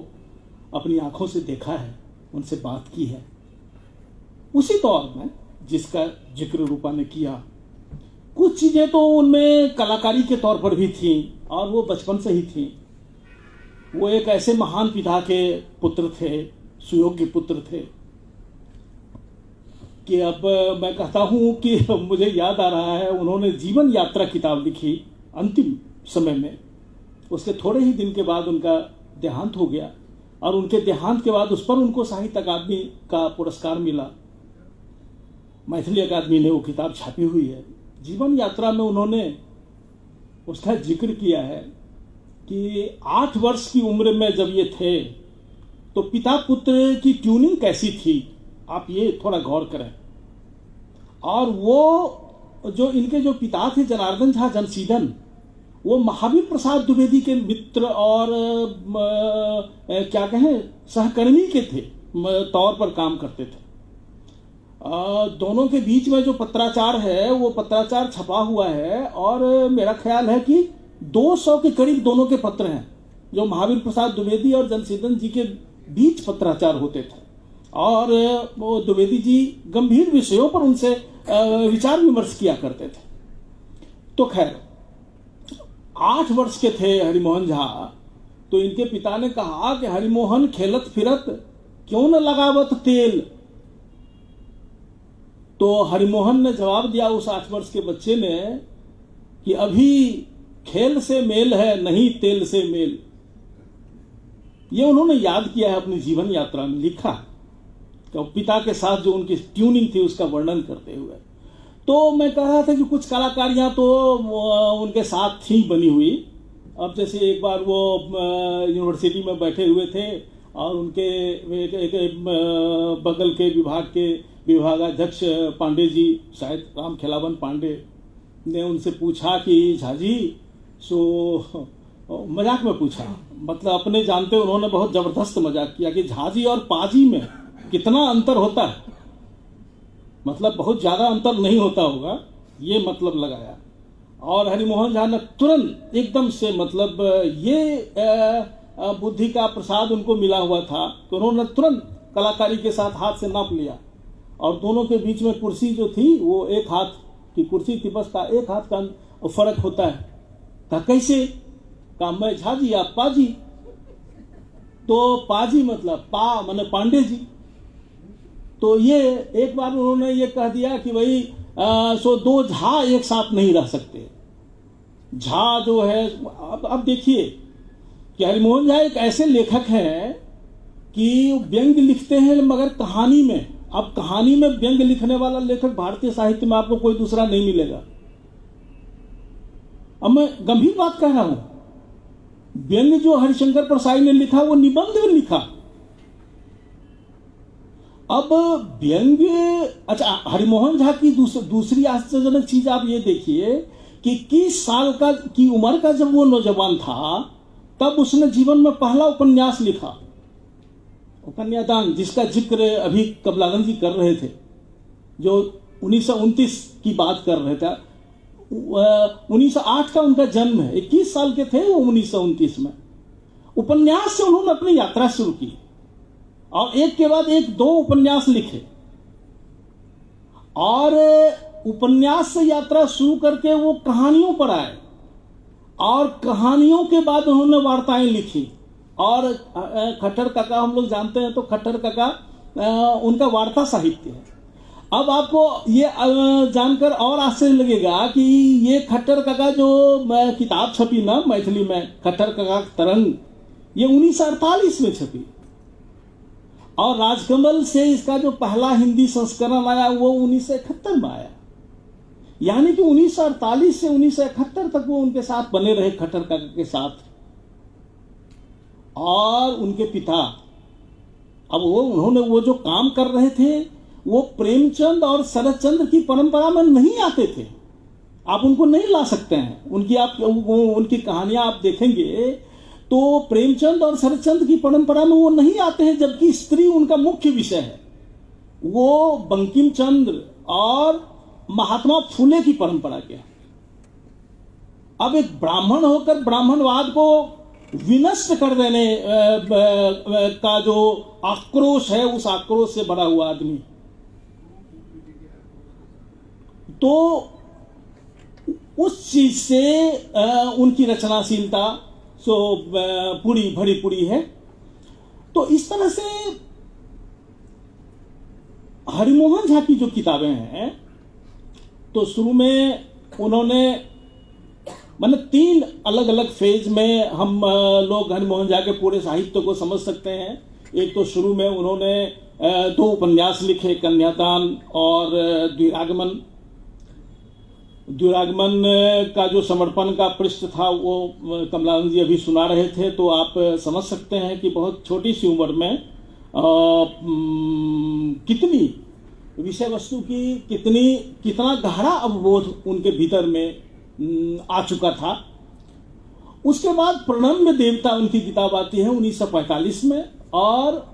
अपनी आंखों से देखा है, उनसे बात की है। उसी दौर में जिसका जिक्र रूपा ने किया, कुछ चीजें तो उनमें कलाकारी के तौर पर भी थी, और वो बचपन से ही थी। वो एक ऐसे महान पिता के पुत्र थे, सुयोग्य पुत्र थे, कि अब मैं कहता हूं कि मुझे याद आ रहा है, उन्होंने जीवन यात्रा किताब लिखी अंतिम समय में। उसके थोड़े ही दिन के बाद उनका देहांत हो गया, और उनके देहांत के बाद उस पर उनको साहित्य अकादमी का पुरस्कार मिला। मैथिली अकादमी ने वो किताब छापी हुई है। जीवन यात्रा में उन्होंने उसका जिक्र किया है कि 8 वर्ष की उम्र में जब ये थे तो पिता पुत्र की ट्यूनिंग कैसी थी, आप ये थोड़ा गौर करें। और वो जो इनके जो पिता थे जनार्दन झा जनसीदन, वो महावीर प्रसाद द्विवेदी के मित्र और क्या कहें सहकर्मी के थे तौर पर काम करते थे। दोनों के बीच में जो पत्राचार है वो पत्राचार छपा हुआ है, और मेरा ख्याल है कि 200 के करीब दोनों के पत्र हैं जो महावीर प्रसाद द्विवेदी और जनसीदन जी के बीच पत्राचार होते थे। और वो द्विवेदी जी गंभीर विषयों पर उनसे विचार विमर्श किया करते थे। तो खैर 8 वर्ष के थे हरिमोहन झा, तो इनके पिता ने कहा कि हरिमोहन खेलत फिरत क्यों न लगावत तेल। तो हरिमोहन ने जवाब दिया उस 8 वर्ष के बच्चे ने कि अभी खेल से मेल है, नहीं तेल से मेल। ये उन्होंने याद किया है अपनी जीवन यात्रा में, लिखा तो पिता के साथ जो उनकी ट्यूनिंग थी उसका वर्णन करते हुए। तो मैं कह रहा था कि कुछ कलाकारियां तो उनके साथ थी बनी हुई। अब जैसे एक बार वो यूनिवर्सिटी में बैठे हुए थे, और उनके एक बगल के विभाग के विभागाध्यक्ष पांडे जी, शायद राम खिलावन पांडे, ने उनसे पूछा कि झा जी, सो मजाक में पूछा, मतलब अपने जानते उन्होंने बहुत जबरदस्त मजाक किया कि झाजी और पाजी में कितना अंतर होता है, मतलब बहुत ज्यादा अंतर नहीं होता होगा, ये मतलब लगाया। और हरिमोहन झा ने तुरंत एकदम से, मतलब ये बुद्धि का प्रसाद उनको मिला हुआ था तो उन्होंने तुरंत कलाकारी के साथ हाथ से नाप लिया, और दोनों के बीच में कुर्सी जो थी वो एक हाथ की कुर्सी थी, बस का एक हाथ का फर्क होता है। कहा कैसे? कहा मैं झाजी आप पाजी, तो पाजी मतलब पा माने पांडे जी। तो ये एक बार उन्होंने ये कह दिया कि भाई सो दो झा एक साथ नहीं रह सकते। झा जो है, अब देखिए कि हरिमोहन झा एक ऐसे लेखक हैं कि व्यंग लिखते हैं मगर कहानी में, अब कहानी में व्यंग लिखने वाला लेखक भारतीय साहित्य में आपको कोई दूसरा नहीं मिलेगा। अब मैं गंभीर बात कह रहा हूं, व्यंग जो हरिशंकर प्रसाई ने लिखा वो निबंध में लिखा। अब व्यंग, अच्छा हरिमोहन झा की दूसरी आश्चर्यजनक चीज आप ये देखिए कि 21 साल का की उम्र का जब वो नौजवान था तब उसने जीवन में पहला उपन्यास लिखा, कन्यादान, जिसका जिक्र अभी कमलानंद जी कर रहे थे, जो 1929 की बात कर रहे थे। 1908 का उनका जन्म है, 21 साल के थे वो 1929 में। उपन्यास से उन्होंने अपनी यात्रा शुरू की और एक के बाद एक 2 उपन्यास लिखे, और उपन्यास से यात्रा शुरू करके वो कहानियों पर आए, और कहानियों के बाद उन्होंने वार्ताएं लिखी। और खट्टर काका हम लोग जानते हैं, तो खट्टर काका उनका वार्ता साहित्य है। अब आपको ये जानकर और आश्चर्य लगेगा कि ये खट्टर काका जो किताब छपी ना मैथिली में, खट्टर काका तरंग, ये 1948 में छपी, और राजकमल से इसका जो पहला हिंदी संस्करण आया वो 1971 में आया। यानी कि 1948 से 1971 तक वो उनके साथ बने रहे, खट्टर काका के साथ। और उनके पिता, अब वो उन्होंने वो जो काम कर रहे थे वो प्रेमचंद और शरतचंद्र की परंपरा में नहीं आते थे, आप उनको नहीं ला सकते हैं। उनकी कहानियां आप देखेंगे तो प्रेमचंद और शरतचंद्र की परंपरा में वो नहीं आते हैं, जबकि स्त्री उनका मुख्य विषय है। वो बंकिम चंद्र और महात्मा फूले की परंपरा के। अब एक ब्राह्मण होकर ब्राह्मणवाद को विनष्ट कर देने का जो आक्रोश है, उस आक्रोश से बड़ा हुआ आदमी, तो उस चीज से उनकी रचनाशीलता सो पूरी भरी पूरी है। तो इस तरह से हरिमोहन झा की जो किताबें हैं, तो शुरू में उन्होंने मतलब 3 अलग अलग फेज में हम लोग हरिमोहन झा के पूरे साहित्य को समझ सकते हैं। एक तो शुरू में उन्होंने 2 उपन्यास लिखे, कन्यादान और द्विरागमन। द्विरागमन का जो समर्पण का पृष्ठ था वो कमलानंद जी अभी सुना रहे थे, तो आप समझ सकते हैं कि बहुत छोटी सी उम्र में कितनी विषय वस्तु की कितना गहरा अवबोध उनके भीतर में आ चुका था। उसके बाद प्रणम्य देवता उनकी किताब आती है 1945 में, और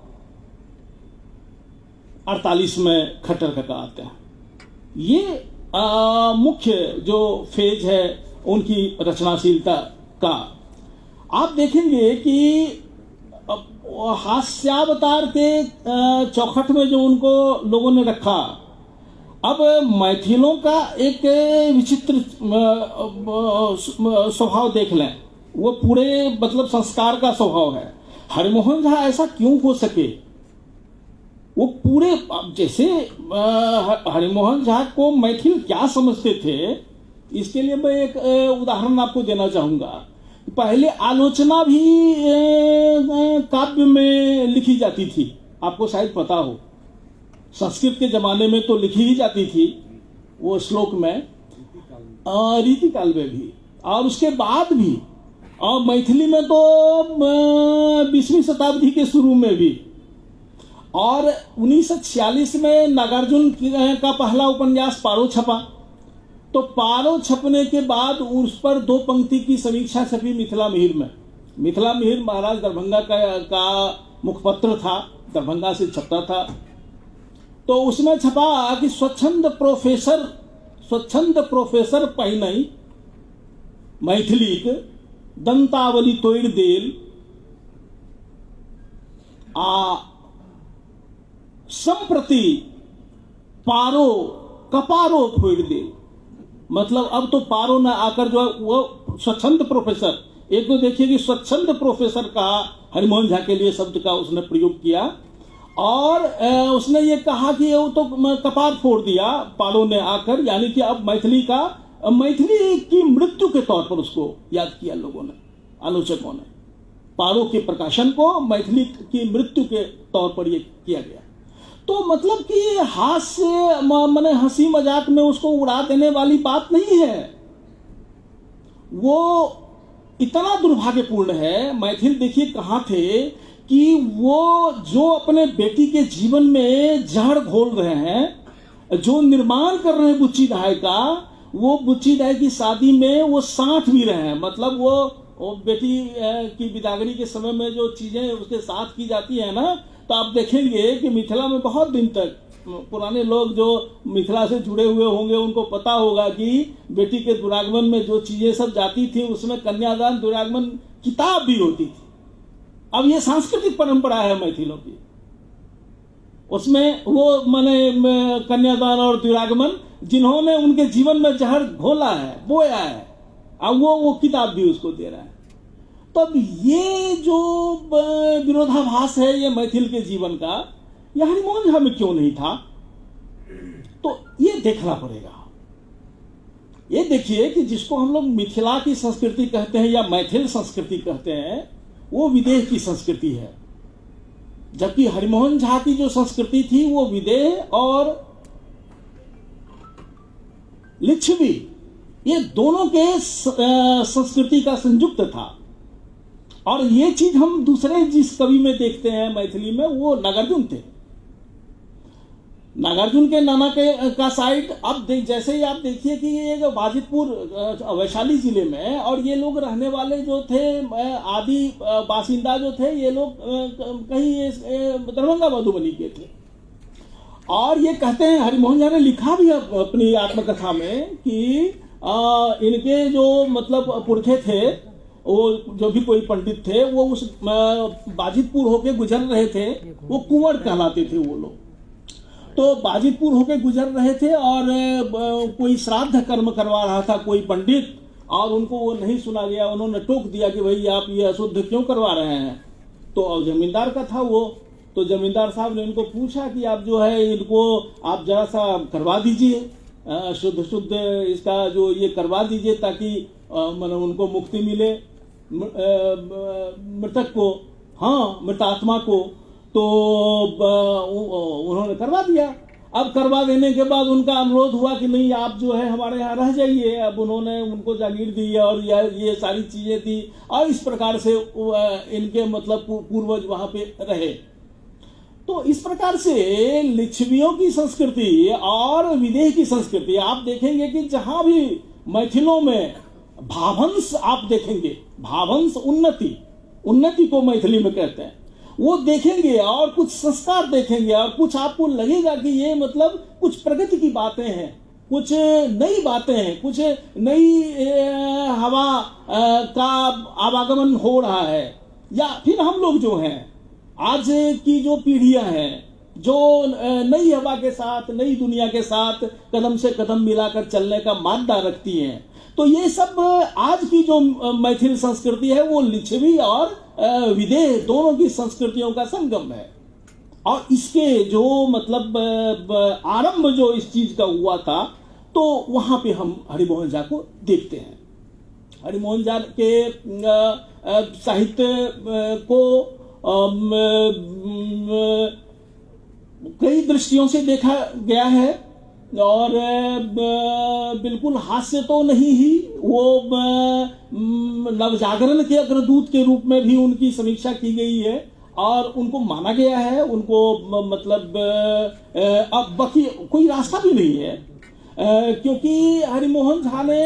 48 में खट्टर काका आते हैं। ये मुख्य जो फेज है उनकी रचनाशीलता का। आप देखेंगे कि हास्यावतार के चौखट में जो उनको लोगों ने रखा, अब मैथिलों का एक विचित्र स्वभाव देख लें, वो पूरे मतलब संस्कार का स्वभाव है। हरिमोहन झा ऐसा क्यों हो सके? वो पूरे, जैसे हरिमोहन झा को मैथिल क्या समझते थे, इसके लिए मैं एक उदाहरण आपको देना चाहूंगा। पहले आलोचना भी काव्य में लिखी जाती थी, आपको शायद पता हो। संस्कृत के जमाने में तो लिखी ही जाती थी वो श्लोक में, रीति काल में भी, और उसके बाद भी, और मैथिली में तो 20वीं शताब्दी के शुरू में भी। और 1946 में नागार्जुन का पहला उपन्यास पारो छपा, तो पारो छपने के बाद उस पर 2 पंक्ति की समीक्षा छपी मिथिला मिहिर में। मिथिला मिहिर महाराज दरभंगा का मुखपत्र था, दरभंगा से छपता था। तो उसमें छपा कि स्वच्छंद प्रोफेसर पहिनई मैथिलीक दंतावली तोड़ देल आ संप्रति पारो कपारो फोड़ देल। मतलब अब तो पारो न आकर जो है वो स्वच्छंद प्रोफेसर, एक तो देखिए कि स्वच्छंद प्रोफेसर कहा, हरिमोहन झा के लिए शब्द का उसने प्रयोग किया, और उसने ये कहा कि वो तो कपार फोड़ दिया पारो ने आकर, यानी कि अब मैथिली की मृत्यु के तौर पर उसको याद किया लोगों ने, आलोचकों ने। पारो के प्रकाशन को मैथिली की मृत्यु के तौर पर ये किया गया। तो मतलब कि हास्य माने हंसी मजाक में उसको उड़ा देने वाली बात नहीं है। वो इतना दुर्भाग्यपूर्ण है। मैथिल देखिए कहाँ थे कि वो जो अपने बेटी के जीवन में जहर घोल रहे हैं, जो निर्माण कर रहे हैं बुच्ची दाई का, वो बुच्ची दाई की शादी में वो साथ भी रहे हैं। मतलब वो बेटी की बिदागरी के समय में जो चीजें उसके साथ की जाती है ना, तो आप देखेंगे कि मिथिला में बहुत दिन तक पुराने लोग जो मिथिला से जुड़े हुए होंगे उनको पता होगा कि बेटी के दुरागमन में जो चीजें सब जाती थी उसमें कन्यादान दुरागमन किताब भी होती थी। अब ये सांस्कृतिक परंपरा है मैथिलों की, उसमें वो माने कन्यादान और दुरागमन जिन्होंने उनके जीवन में जहर घोला है, बोया है, अब वो किताब भी उसको दे रहा है। तो अब ये जो विरोधाभास है ये मैथिल के जीवन का, यह हरिमोहन झा में क्यों नहीं था? तो ये देखना पड़ेगा। ये देखिए कि जिसको हम लोग मिथिला की संस्कृति कहते हैं या मैथिल संस्कृति कहते हैं, वो विदेह की संस्कृति है, जबकि हरिमोहन झा की जो संस्कृति थी वो विदेह और लिच्छवी, ये दोनों के संस्कृति का संयुक्त था। और ये चीज हम दूसरे जिस कवि में देखते हैं मैथिली में, वो नागार्जुन थे। नागार्जुन के नाना का साइड अब जैसे ही आप देखिए कि ये बाजितपुर वैशाली जिले में, और ये लोग रहने वाले जो थे आदि बासिंदा जो थे, ये लोग कहीं दरभंगा मधुबनी के थे। और ये कहते हैं, हरिमोहन झा ने लिखा भी अपनी आत्मकथा में कि इनके जो मतलब पुरखे थे, वो जो भी कोई पंडित थे, वो उस बाजितपुर होके गुजर रहे थे, वो कुंवर कहलाते थे वो लोग। तो बाजितपुर होके गुजर रहे थे और कोई श्राद्ध कर्म करवा रहा था कोई पंडित, और उनको वो नहीं सुना गया। उन्होंने टोक दिया कि भाई आप ये अशुद्ध क्यों करवा रहे हैं। तो जमींदार का था वो, तो जमींदार साहब ने इनको पूछा कि आप जो है इनको आप जरा सा करवा दीजिए, शुद्ध इसका जो ये करवा दीजिए, ताकि मतलब उनको मुक्ति मिले, मृतक को, हाँ मृतात्मा को। तो उन्होंने करवा दिया। अब करवा देने के बाद उनका अनुरोध हुआ कि नहीं आप जो है हमारे यहाँ रह जाइए। अब उन्होंने उनको जागीर दी और ये सारी चीजें थी, और इस प्रकार से इनके मतलब पूर्वज वहां पे रहे। तो इस प्रकार से लिच्छवियों की संस्कृति और विदेह की संस्कृति आप देखेंगे कि जहां भी मैथिलों में भावंश आप देखेंगे, भावंश उन्नति को मैथिली में कहते हैं, वो देखेंगे, और कुछ संस्कार देखेंगे, और कुछ आपको लगेगा कि ये मतलब कुछ प्रगति की बातें हैं, कुछ नई बातें हैं, कुछ नई हवा का आवागमन हो रहा है। या फिर हम लोग जो हैं, आज की जो पीढ़ियां हैं, जो नई हवा के साथ, नई दुनिया के साथ कदम से कदम मिलाकर चलने का मादा रखती हैं, तो ये सब आज की जो मैथिल संस्कृति है वो लिच्छवी और विदेह दोनों की संस्कृतियों का संगम है। और इसके जो मतलब आरंभ जो इस चीज का हुआ था, तो वहां पे हम हरिमोहन झा को देखते हैं। हरिमोहन झा के साहित्य को कई दृष्टियों से देखा गया है, और बिल्कुल हास्य तो नहीं ही, वो नवजागरण के अग्रदूत के रूप में भी उनकी समीक्षा की गई है और उनको माना गया है। उनको मतलब अब बाकी कोई रास्ता भी नहीं है। क्योंकि हरिमोहन झा ने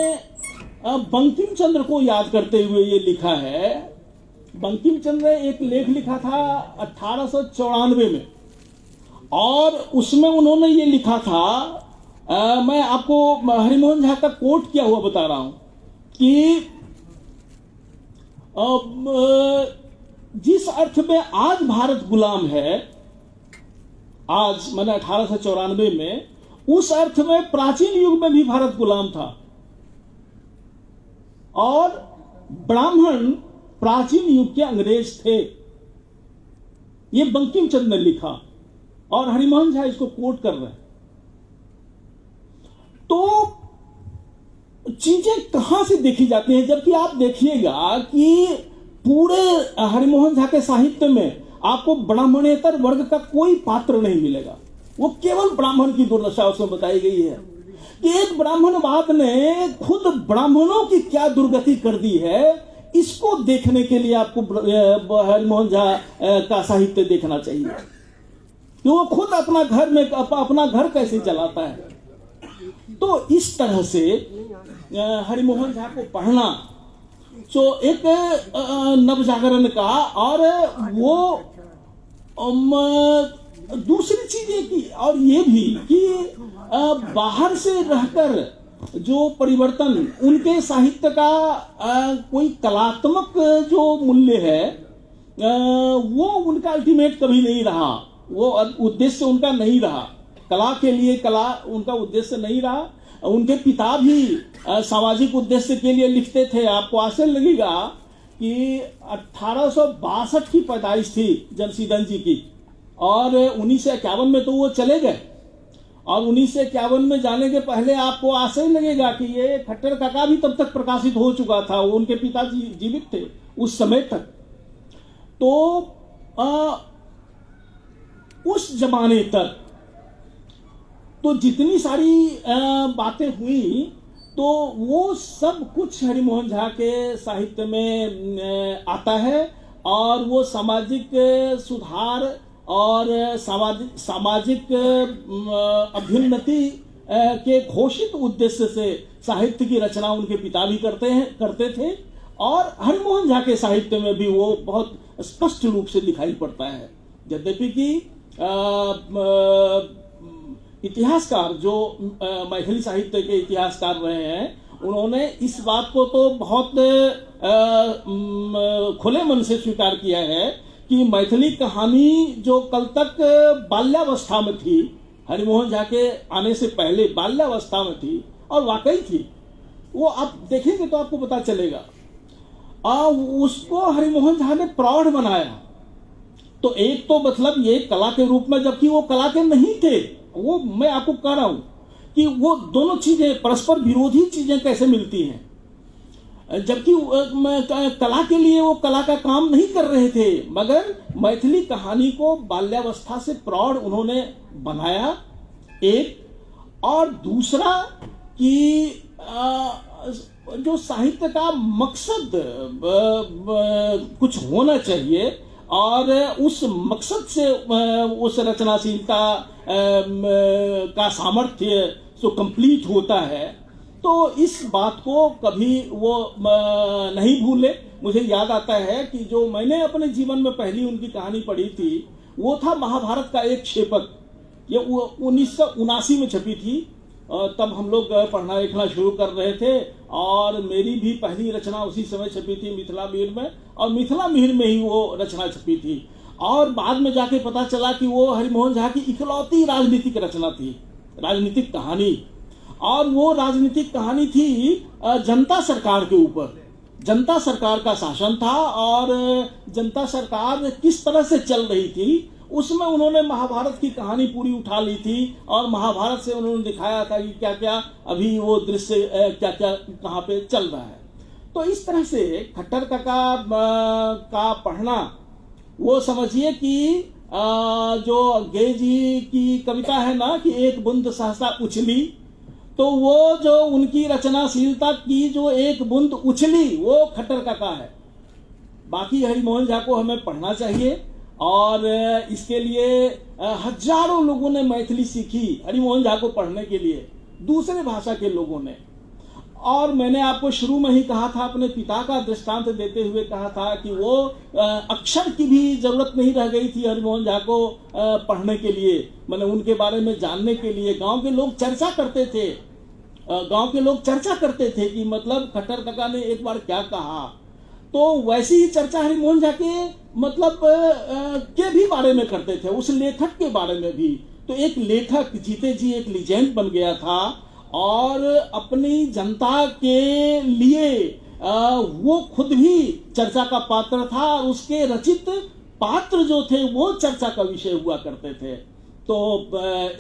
बंकिम चंद्र को याद करते हुए ये लिखा है। बंकिम चंद्र ने एक लेख लिखा था 1894 में, और उसमें उन्होंने ये लिखा था, मैं आपको हरिमोहन झा का कोट किया हुआ बता रहा हूं कि जिस अर्थ में आज भारत गुलाम है, आज मैंने 1894 में, उस अर्थ में प्राचीन युग में भी भारत गुलाम था, और ब्राह्मण प्राचीन युग के अंग्रेज थे। ये बंकिम चंद्र ने लिखा और हरिमोहन झा इसको कोट कर रहे हैं। तो चीजें कहां से देखी जाती हैं, जबकि आप देखिएगा कि पूरे हरिमोहन झा के साहित्य में आपको ब्राह्मणेतर वर्ग का कोई पात्र नहीं मिलेगा। वो केवल ब्राह्मण की दुर्दशा उसमें बताई गई है कि एक ब्राह्मणवाद ने खुद ब्राह्मणों की क्या दुर्गति कर दी है। इसको देखने के लिए आपको हरिमोहन झा का साहित्य देखना चाहिए कि वो खुद अपना घर कैसे चलाता है। तो इस तरह से हरिमोहन झा को पढ़ना तो एक नवजागरण का, और वो दूसरी चीज ये की, और ये भी कि बाहर से रहकर जो परिवर्तन, उनके साहित्य का कोई कलात्मक जो मूल्य है वो उनका अल्टीमेट कभी नहीं रहा, वो उद्देश्य उनका नहीं रहा। कला के लिए कला उनका उद्देश्य नहीं रहा। उनके पिता भी सामाजिक उद्देश्य के लिए लिखते थे। आपको आश्चर्य लगेगा कि 1862 की पैदाइश थी जमशीदन जी की, और 1951 में तो वो चले गए, और 1951 में जाने के पहले आपको आश्चर्य लगेगा कि ये खट्टर काका भी तब तक प्रकाशित हो चुका था। वो उनके पिताजी जीवित थे उस समय तक। तो उस जमाने तक तो जितनी सारी बातें हुई, तो वो सब कुछ हरिमोहन झा के साहित्य में आता है, और वो सामाजिक सुधार और सामाजिक अभ्युन्नति के घोषित उद्देश्य से साहित्य की रचना उनके पिता भी करते थे, और हरिमोहन झा के साहित्य में भी वो बहुत स्पष्ट रूप से दिखाई पड़ता है। यद्यपि कि इतिहासकार जो मैथिली साहित्य के इतिहासकार रहे हैं, उन्होंने इस बात को तो बहुत खुले मन से स्वीकार किया है कि मैथिली कहानी जो कल तक बाल्यावस्था में थी, हरिमोहन झा के आने से पहले बाल्यावस्था में थी, और वाकई थी, वो आप देखेंगे तो आपको पता चलेगा। उसको हरिमोहन झा ने प्रौढ़ बनाया। तो एक तो मतलब ये कला के रूप में, जबकि वो कला के नहीं थे। वो मैं आपको कह रहा हूं कि वो दोनों चीजें परस्पर विरोधी चीजें कैसे मिलती हैं। जबकि कला के लिए वो कला का काम नहीं कर रहे थे, मगर मैथिली कहानी को बाल्यावस्था से प्रौढ़ उन्होंने बनाया, एक। और दूसरा कि जो साहित्य का मकसद कुछ होना चाहिए, और उस मकसद से उस रचनाशीलता का सामर्थ्य जो कंप्लीट होता है। तो इस बात को कभी वो नहीं भूले। मुझे याद आता है कि जो मैंने अपने जीवन में पहली उनकी कहानी पढ़ी थी, वो था महाभारत का एक क्षेपक। ये 1979 में छपी थी, तब हम लोग पढ़ना लिखना शुरू कर रहे थे, और मेरी भी पहली रचना उसी समय छपी थी मिथिला मिहिर में, और मिथिला मिहिर में ही वो रचना छपी थी। और बाद में जाके पता चला कि वो हरिमोहन झा की इकलौती राजनीतिक रचना थी, राजनीतिक कहानी। और वो राजनीतिक कहानी थी जनता सरकार के ऊपर। जनता सरकार का शासन था, और जनता सरकार किस तरह से चल रही थी, उसमें उन्होंने महाभारत की कहानी पूरी उठा ली थी, और महाभारत से उन्होंने दिखाया था कि क्या क्या अभी वो दृश्य क्या क्या कहाँ पे चल रहा है। तो इस तरह से खट्टर का पढ़ना, वो समझिए कि जो गे जी की कविता है ना कि एक बूंद सहसा उछली, तो वो जो उनकी रचनाशीलता की जो एक बूंद उछली, वो खट्टर का है। बाकी हरिमोहन झा को हमें पढ़ना चाहिए, और इसके लिए हजारों लोगों ने मैथिली सीखी हरिमोहन झा को पढ़ने के लिए। दूसरे भाषा के लोगों ने। और मैंने आपको शुरू में ही कहा था, अपने पिता का दृष्टांत देते हुए कहा था कि वो अक्षर की भी जरूरत नहीं रह गई थी हरिमोहन झा को पढ़ने के लिए, मैंने उनके बारे में जानने के लिए। गांव के लोग चर्चा करते थे, कि मतलब खट्टर काका ने एक बार क्या कहा, तो वैसी ही चर्चा हरिमोहन झा के मतलब के भी बारे में करते थे, उस लेखक के बारे में भी। तो एक लेखक जीते जी एक लीजेंड बन गया था और अपनी जनता के लिए वो खुद भी चर्चा का पात्र था और उसके रचित पात्र जो थे वो चर्चा का विषय हुआ करते थे। तो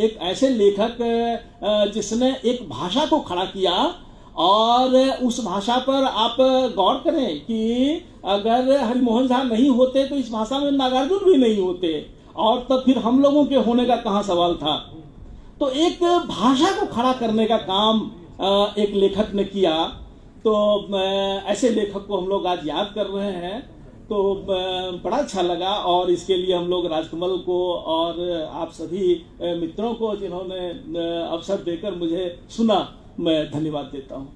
एक ऐसे लेखक जिसने एक भाषा को खड़ा किया, और उस भाषा पर आप गौर करें कि अगर हरिमोहन झा नहीं होते तो इस भाषा में नागार्जुन भी नहीं होते, और तब फिर हम लोगों के होने का कहाँ सवाल था। तो एक भाषा को खड़ा करने का काम एक लेखक ने किया। तो ऐसे लेखक को हम लोग आज याद कर रहे हैं, तो बड़ा अच्छा लगा। और इसके लिए हम लोग राजकमल को और आप सभी मित्रों को जिन्होंने अवसर देकर मुझे सुना, मैं धन्यवाद देता हूँ।